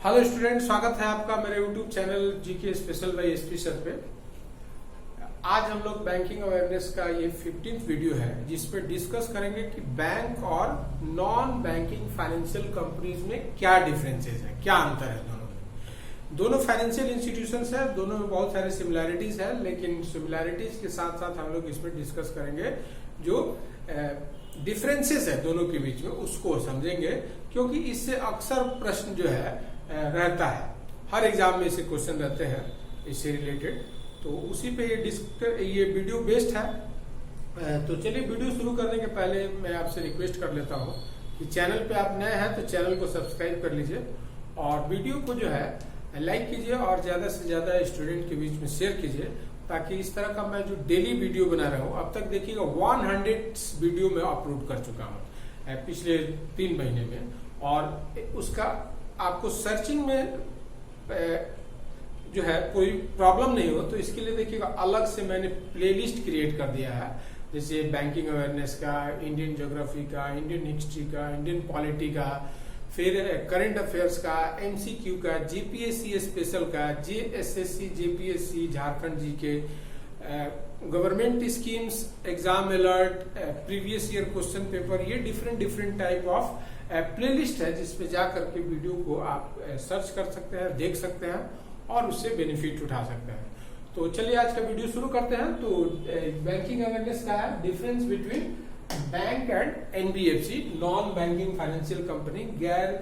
Hello student, स्वागत है आपका मेरे YouTube channel GK special bye SP sir पे। आज हम लोग बैंकिंग अवेयरनेस का ये 15th वीडियो है जिसपे डिस्कस करेंगे कि बैंक और नॉन बैंकिंग फाइनेंशियल कंपनीज में क्या डिफरेंसेस है, क्या अंतर है दोनों में। दोनों फाइनेंशियल इंस्टीट्यूशंस है, दोनों में बहुत सारे सिमिलैरिटीज है, लेकिन सिमिलैरिटीज के साथ साथ हम लोग इसमें डिस्कस करेंगे जो डिफरेंसेस है दोनों के बीच में, उसको समझेंगे, क्योंकि इससे अक्सर प्रश्न जो है रहता है, हर एग्जाम में ऐसे क्वेश्चन रहते हैं इससे रिलेटेड। तो उसी पे ये वीडियो बेस्ड है। तो चलिए वीडियो शुरू करने के पहले मैं आपसे रिक्वेस्ट कर लेता हूँ कि चैनल पे आप नए हैं तो चैनल को सब्सक्राइब कर लीजिए और वीडियो को जो है लाइक कीजिए और ज्यादा से ज्यादा स्टूडेंट के बीच में शेयर कीजिए, ताकि इस तरह का मैं जो डेली वीडियो बना रहा हूँ, अब तक देखिएगा 100 वीडियो में अपलोड कर चुका हूँ पिछले 3 महीने में, और उसका आपको सर्चिंग में जो है कोई प्रॉब्लम नहीं हो तो इसके लिए देखिएगा अलग से मैंने प्लेलिस्ट क्रिएट कर दिया है, जैसे बैंकिंग अवेयरनेस का, इंडियन ज्योग्राफी का, इंडियन हिस्ट्री का, इंडियन पॉलिटी का, फिर करंट अफेयर्स का, एमसीक्यू का, जीपीएससी स्पेशल का, जेएसएससी, जेपीएससी, झारखंड जी के, government schemes, exam alert, previous year question paper, ये डिफरेंट टाइप ऑफ प्लेलिस्ट है जिसपे जा करके वीडियो को आप सर्च कर सकते हैं, देख सकते हैं और उससे बेनिफिट उठा सकते हैं। तो चलिए आज का वीडियो शुरू करते हैं। तो बैंकिंग अवेयरनेस का है difference between bank and NBFC, non banking financial company, गैर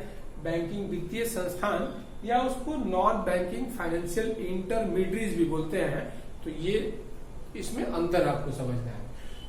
बैंकिंग वित्तीय संस्थान, या उसको नॉन बैंकिंग फाइनेंशियल इंटरमीडिएटरीज भी बोलते हैं। तो ये इसमें अंतर आपको समझना है।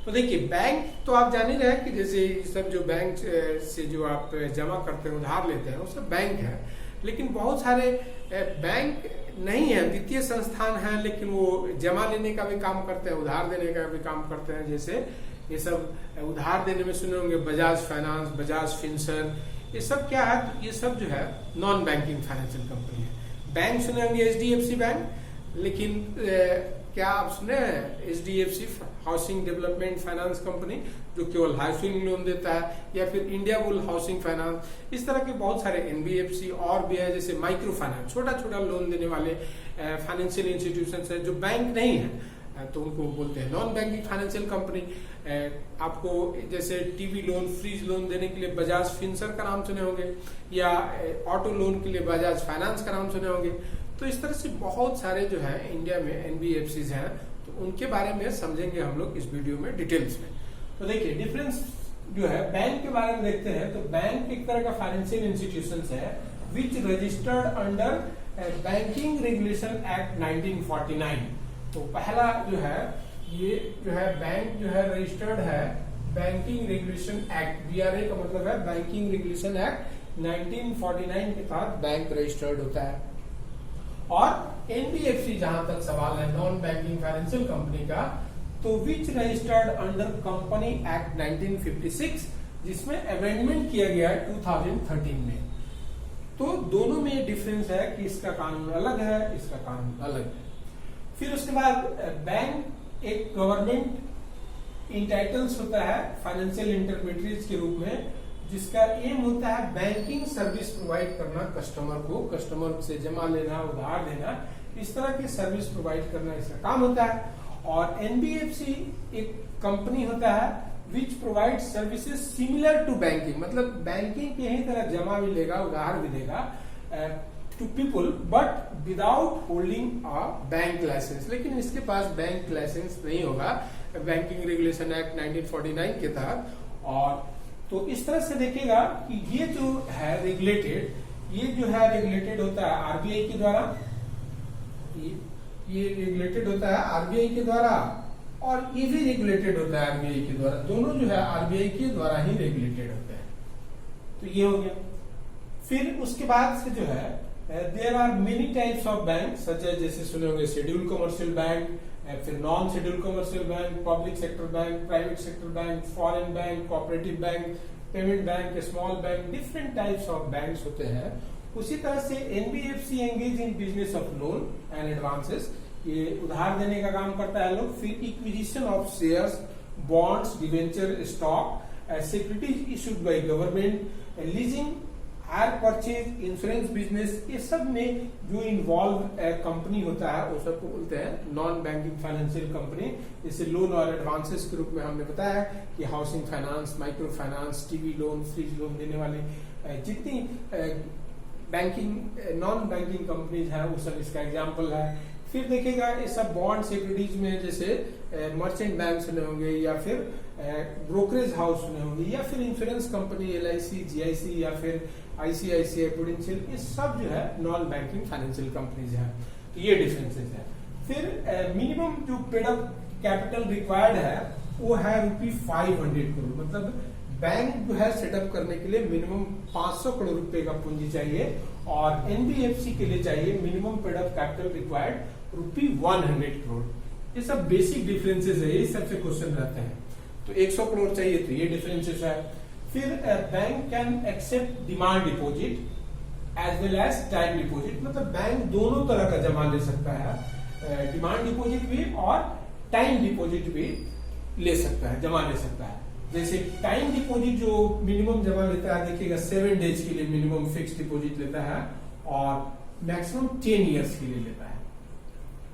तो देखिए, बैंक तो आप जान ही रहे हैं कि जैसे सब जो बैंक से जो आप जमा करते हैं, उधार लेते हैं, वो सब बैंक है। लेकिन बहुत सारे बैंक नहीं है, वित्तीय संस्थान है, लेकिन वो जमा लेने का भी काम करते हैं, उधार देने का भी काम करते हैं। जैसे ये सब उधार देने में सुने होंगे बजाज फाइनेंस, बजाज फिनसर, ये सब क्या है, ये सब जो है नॉन बैंकिंग फाइनेंशियल कंपनी है। बैंक सुने होंगे एचडीएफसी बैंक, लेकिन क्या आप सुने हैं HDFC housing development finance company, जो केवल हाउसिंग लोन देता है, या फिर इंडिया बुल हाउसिंग फाइनेंस, इस तरह के बहुत सारे एनबीएफसी और भी है, जैसे माइक्रो फाइनेंस, छोटा लोन देने वाले फाइनेंशियल इंस्टीट्यूशन है जो बैंक नहीं है, तो उनको बोलते हैं नॉन बैंकिंग फाइनेंशियल कंपनी। आपको जैसे टीवी लोन, फ्रिज लोन देने के लिए बजाज फिनसर का नाम सुने होंगे, या ऑटो लोन के लिए बजाज फाइनेंस का नाम सुने होंगे। तो इस तरह से बहुत सारे जो है इंडिया में एनबीएफसीज हैं, तो उनके बारे में समझेंगे हम लोग इस वीडियो में डिटेल्स में। तो देखिए डिफरेंस जो है बैंक के बारे में देखते हैं। तो बैंक एक तरह का फाइनेंशियल इंस्टीट्यूशन है which registered under banking regulation act 1949। तो पहला जो है, ये जो है बैंक जो है रजिस्टर्ड है बैंकिंग रेगुलेशन एक्ट, बीआरए का मतलब है बैंकिंग रेगुलेशन एक्ट 1949 के तहत बैंक रजिस्टर्ड होता है। और एनबीएफसी जहां तक सवाल है, नॉन बैंकिंग फाइनेंशियल कंपनी का, तो विच रजिस्टर्ड अंडर कंपनी एक्ट 1956, जिसमें अमेंडमेंट किया गया है 2013 में। तो दोनों में ये डिफरेंस है कि इसका कानून अलग है, इसका कानून अलग है। फिर उसके बाद बैंक एक गवर्नमेंट इंटाइटल्स होता है फाइनेंशियल इंटरमीडिएट के रूप में, जिसका एम होता है बैंकिंग सर्विस प्रोवाइड करना कस्टमर को, कस्टमर से जमा लेना, उधार देना, इस तरह की सर्विस प्रोवाइड करना इसका काम होता है। और एनबीएफसी एक कंपनी होता है which provide services similar to banking, मतलब बैंकिंग की ही तरह जमा भी लेगा, उधार भी देगा to people, but without holding a bank licence. लेकिन इसके पास बैंक लाइसेंस नहीं होगा बैंकिंग रेगुलेशन एक्ट 1949 के तहत। और तो इस तरह से देखिएगा कि ये जो है रेगुलेटेड, ये जो है रेगुलेटेड होता है आरबीआई के द्वारा, ये रेगुलेटेड होता है आरबीआई के द्वारा, और ये भी रेगुलेटेड होता है आरबीआई के द्वारा। दोनों जो है आरबीआई के द्वारा ही रेगुलेटेड होते हैं। तो ये हो गया। फिर उसके बाद से जो है there are many types of bank, such as, जैसे सुने होंगे शेड्यूल कमर्शियल बैंक, फिर non schedule commercial bank, public sector bank, private sector bank, foreign bank, cooperative bank, payment bank, small bank, different types of banks होते हैं। उसी तरह से NBFC engage in business of loan and advances, ये उधार देने का काम करता है लोग। फिर acquisition of shares, bonds, debenture, stock, securities issued by government, leasing hire purchase, insurance business, ये सब में जो इन्वॉल्व कंपनी होता है वो सबको बोलते हैं नॉन बैंकिंग फाइनेंशियल कंपनी। जैसे लोन और एडवांसेस के रूप में हमने बताया कि housing finance, micro finance, TV loan, fridge loan देने वाले जितनी बैंकिंग नॉन बैंकिंग कंपनीज है वो सब इसका एग्जाम्पल है। फिर देखिएगा ये सब बॉन्ड सिक्योरिटीज में जैसे मर्चेंट बैंक सुने होंगे या फिर ब्रोकरेज हाउस सुने होंगे या फिर इंश्योरेंस कंपनी LIC, GIC या फिर ICICI प्रूडेंशियल, ये सब जो है नॉन बैंकिंग फाइनेंशियल कंपनीज है। तो ये डिफरेंसेस है। फिर मिनिमम जो पेड अप कैपिटल रिक्वायर्ड है वो है ₹500 करोड़। मतलब बैंक जो है सेटअप करने के लिए मिनिमम 500 करोड़ रुपए का पूंजी चाहिए और NBFC के लिए चाहिए minimum paid up capital required ₹100 crore. ये सब बेसिक डिफरेंसेस है, ये सबसे क्वेश्चन रहते हैं। तो 100 करोड़ चाहिए तो ये डिफरेंसेस है। फिर bank can accept demand deposit as well as time deposit. मतलब बैंक दोनों तरह का जमा ले सकता है, डिमांड डिपॉजिट भी और टाइम डिपॉजिट भी ले सकता है, जमा ले सकता है। जैसे टाइम डिपॉजिट जो मिनिमम जमा लेता है, देखिएगा 7 डेज के लिए मिनिमम फिक्स डिपॉजिट लेता है और मैक्सिमम 10 ईयर्स के लिए लेता है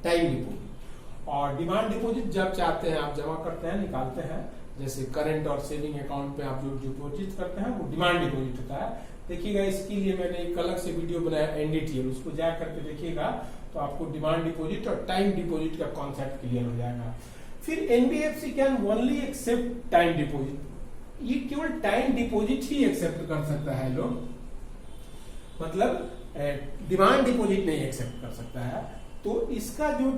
टाइम डिपॉजिट। और डिमांड डिपॉजिट जब चाहते हैं आप जमा करते हैं, निकालते हैं। जैसे करंट और सेविंग अकाउंट पे आप जो डिपॉजिट करते हैं वो डिमांड डिपॉजिट होता है। देखिएगा इसके लिए मैंने एक अलग से वीडियो बनाया NDTL, उसको जा करके देखिएगा तो आपको डिमांड डिपॉजिट और टाइम डिपॉजिट का कॉन्सेप्ट क्लियर हो जाएगा। फिर NBFC can only accept time deposit. ये केवल टाइम डिपॉजिट ही एक्सेप्ट कर सकता है लोग, मतलब डिमांड डिपॉजिट नहीं एक्सेप्ट कर सकता है। तो इसका जो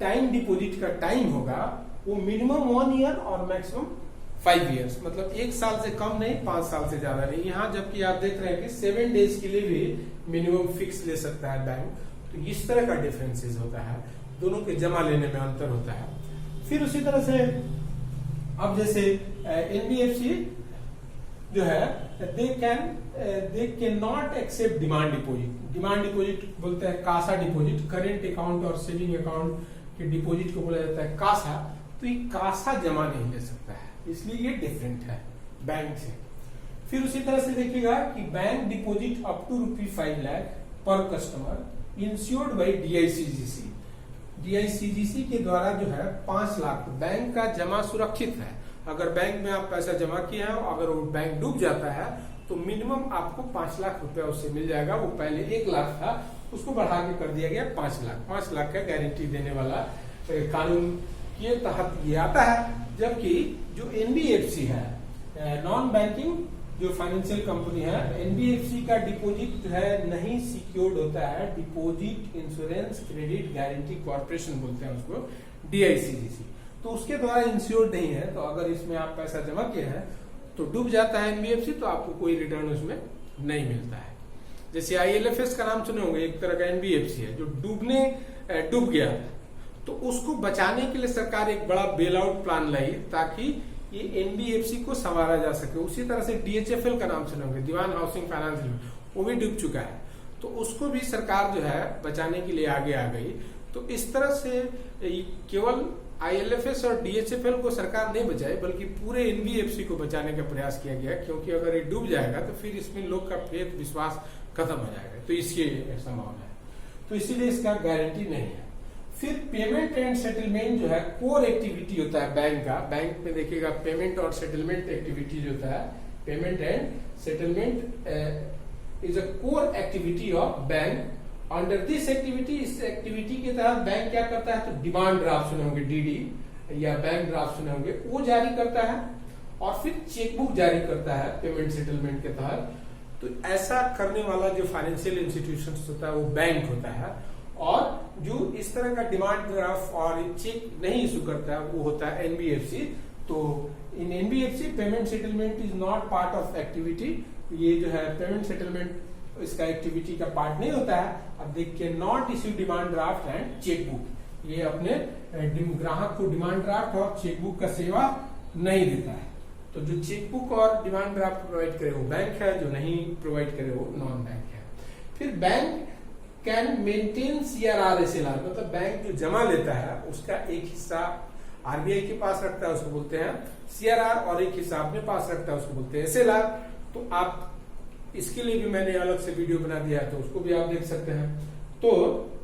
टाइम डिपॉजिट का टाइम होगा वो मिनिमम 1 ईयर और मैक्सिमम 5 ईयर्स, मतलब 1 साल से कम नहीं, 5 साल से ज्यादा नहीं। यहाँ जबकि आप देख रहे हैं कि 7 डेज के लिए भी मिनिमम फिक्स ले सकता है बैंक। तो इस तरह का डिफरेंसेस होता है, दोनों के जमा लेने में अंतर होता है। फिर उसी तरह से अब जैसे NBFC जो है they can not accept demand deposit. Demand deposit बोलते हैं कासा डिपॉजिट, करेंट अकाउंट और सेविंग अकाउंट के डिपॉजिट को बोला जाता है कासा। तो ये कासा जमा नहीं ले सकता है, इसलिए ये डिफरेंट है बैंक से। फिर उसी तरह से देखिएगा कि bank deposit up to ₹5 lakh पर customer insured by DICGC। DICGC के द्वारा जो है 5 लाख बैंक का जमा सुरक्षित है। अगर बैंक में आप पैसा जमा किए हैं, अगर वो बैंक डूब जाता है तो मिनिमम आपको 5 लाख रुपया उससे मिल जाएगा। वो पहले 1 लाख था, उसको बढ़ा के कर दिया गया 5 लाख। 5 लाख का गारंटी देने वाला कानून के तहत ये आता है। जबकि जो NBFC है, नॉन बैंकिंग जो फाइनेंशियल कंपनी है, NBFC का डिपॉजिट जो है नहीं सिक्योर्ड होता है। Deposit insurance credit guarantee corporation बोलते हैं उसको, DICGC। तो उसके द्वारा इंश्योर्ड नहीं है। तो अगर इसमें आप पैसा जमा किए हैं तो डूब जाता है NBFC, तो आपको कोई रिटर्न उसमें नहीं मिलता है। जैसे ILFS का नाम सुने होंगे, एक तरह का NBFC है जो डूब गया, तो उसको बचाने के लिए सरकार एक बड़ा बेल आउट प्लान लाई ताकि ये NBFC को संवारा जा सके। उसी तरह से DHFL का नाम सुने होंगे, दीवान हाउसिंग फाइनेंस, वो भी डूब चुका है, तो उसको भी सरकार जो है बचाने के लिए आगे आ गई। तो इस तरह से केवल ILFS और DHFL को सरकार नहीं बचाई, बल्कि पूरे NBFC को बचाने का प्रयास किया गया, क्योंकि अगर ये डूब जाएगा तो फिर इसमें लोग का फेथ विश्वास खत्म हो जाएगा। तो इसकी संभावना है, तो इसीलिए इसका गारंटी नहीं है। फिर पेमेंट एंड सेटलमेंट जो है कोर एक्टिविटी होता है बैंक का। बैंक में देखिएगा पेमेंट और सेटलमेंट एक्टिविटी जो होता है, payment and settlement is a core activity of bank. Under this activity, इस एक्टिविटी के तहत बैंक क्या करता है, तो डिमांड ड्राफ्ट सुने होंगे, DD या बैंक ड्राफ्ट सुने होंगे, वो जारी करता है और फिर चेकबुक जारी करता है पेमेंट सेटलमेंट के तहत। तो ऐसा करने वाला जो फाइनेंशियल इंस्टीट्यूशन होता है वो बैंक होता है। और जो इस तरह का डिमांड ड्राफ्ट और चेक नहीं इशू करता है वो होता है NBFC। तो इन NBFC payment settlement is not part of activity. ये जो है पेमेंट सेटलमेंट इसका एक्टिविटी का पार्ट नहीं होता है। अब दे can not issue demand draft and chequebook. ये अपने ग्राहक को डिमांड ड्राफ्ट और चेकबुक का सेवा नहीं देता है। तो जो चेकबुक और डिमांड ड्राफ्ट प्रोवाइड करे वो बैंक है, जो नहीं प्रोवाइड करे वो नॉन बैंक है। फिर bank can maintain CRR SLR, मतलब बैंक जो जमा लेता है उसका एक हिस्सा RBI के पास रखता है, उसको बोलते हैं CRR, और एक हिस्सा अपने पास रखता है, उसको बोलते हैं SLR। तो आप इसके लिए भी मैंने अलग से वीडियो बना दिया है, तो उसको भी आप देख सकते हैं। तो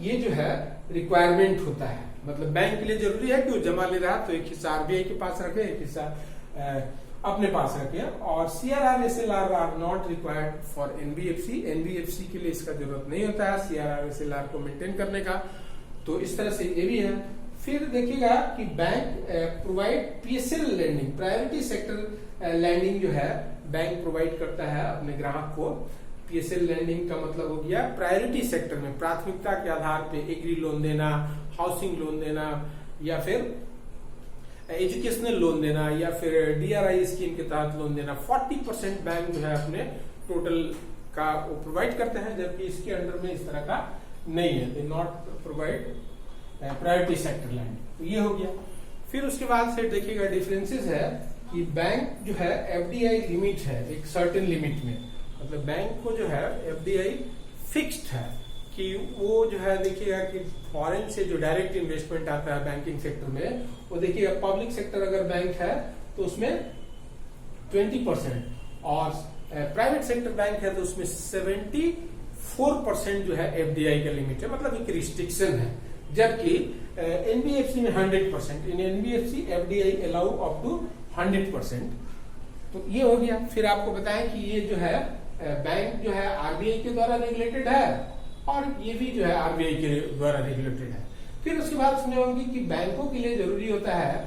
ये जो है रिक्वायरमेंट होता है, मतलब बैंक के लिए जरूरी है कि वो जमा ले रहा है तो एक हिस्सा आरबीआई के पास रखे, एक हिस्सा अपने पास रखे। और CRR SLR are not required for NBFC. NBFC के लिए इसका जरूरत नहीं होता है सीआरआर एसएलआर को मेंटेन करने का। तो इस तरह से ये भी है। फिर देखिएगा कि bank provide PSL lending, priority sector lending जो है बैंक प्रोवाइड करता है अपने ग्राहक को। पीएसएल लैंडिंग का मतलब हो गया प्रायोरिटी सेक्टर में प्राथमिकता के आधार पे एग्री लोन देना, हाउसिंग लोन देना, या फिर एजुकेशनल लोन देना, या फिर डीआरआई स्कीम के तहत लोन देना। 40% बैंक जो है अपने टोटल का वो प्रोवाइड करते हैं, जबकि इसके अंडर में इस तरह का नहीं है, they not provide priority sector land. तो ये हो गया। फिर उसके बाद से देखिएगा डिफरेंसेस है कि बैंक जो है एफडीआई लिमिट है एक सर्टेन लिमिट में, मतलब बैंक को जो है एफडीआई फिक्स्ड है कि वो जो है देखिएगा कि फॉरेन से जो डायरेक्ट इन्वेस्टमेंट आता है बैंकिंग सेक्टर में, वो देखिएगा पब्लिक सेक्टर अगर बैंक है तो उसमें 20%, और प्राइवेट सेक्टर बैंक है तो उसमें 74% जो है एफडीआई का लिमिट है, मतलब एक रिस्ट्रिक्शन है। जबकि एनबीएफसी में 100%, in NBFC FDI allow up to 100%। तो ये हो गया। फिर आपको बताएं कि ये जो है बैंक जो है आरबीआई के द्वारा रेगुलेटेड है, और ये भी जो है आरबीआई के द्वारा रेगुलेटेड है। फिर उसके बाद सुने होंगे कि बैंकों के लिए जरूरी होता है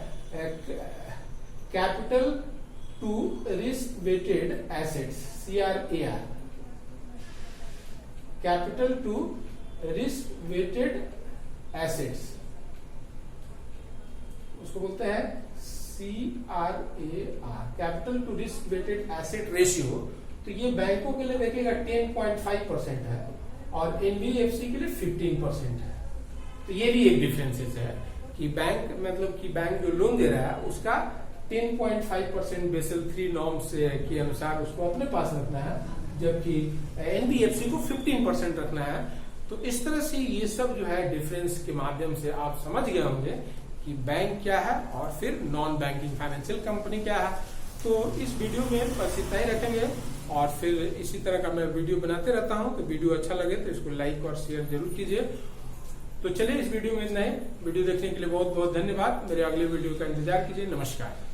capital to risk weighted assets, CRAR, capital to risk weighted assets, उसको बोलते हैं CRAR, capital to risk weighted asset ratio. तो ये बैंकों के लिए देखिएगा 10.5% है और एनबीएफसी के लिए 15% है। तो ये भी एक डिफरेंसेस है कि बैंक मतलब कि बैंक जो लोन दे रहा है उसका 10.5% बेसल 3 नॉर्म्स के अनुसार उसको अपने पास रखना है, जबकि एनबीएफसी को 15% रखना है। तो इस तरह से ये सब जो है डिफरेंस के माध्यम से आप समझ गए होंगे कि बैंक क्या है और फिर नॉन बैंकिंग फाइनेंशियल कंपनी क्या है। तो इस वीडियो में बस इतना ही रखेंगे, और फिर इसी तरह का मैं वीडियो बनाते रहता हूं। तो वीडियो अच्छा लगे तो इसको लाइक और शेयर जरूर कीजिए। तो चलिए इस वीडियो में इतना ही। वीडियो देखने के लिए बहुत बहुत धन्यवाद। मेरे अगले वीडियो का इंतजार कीजिए। नमस्कार।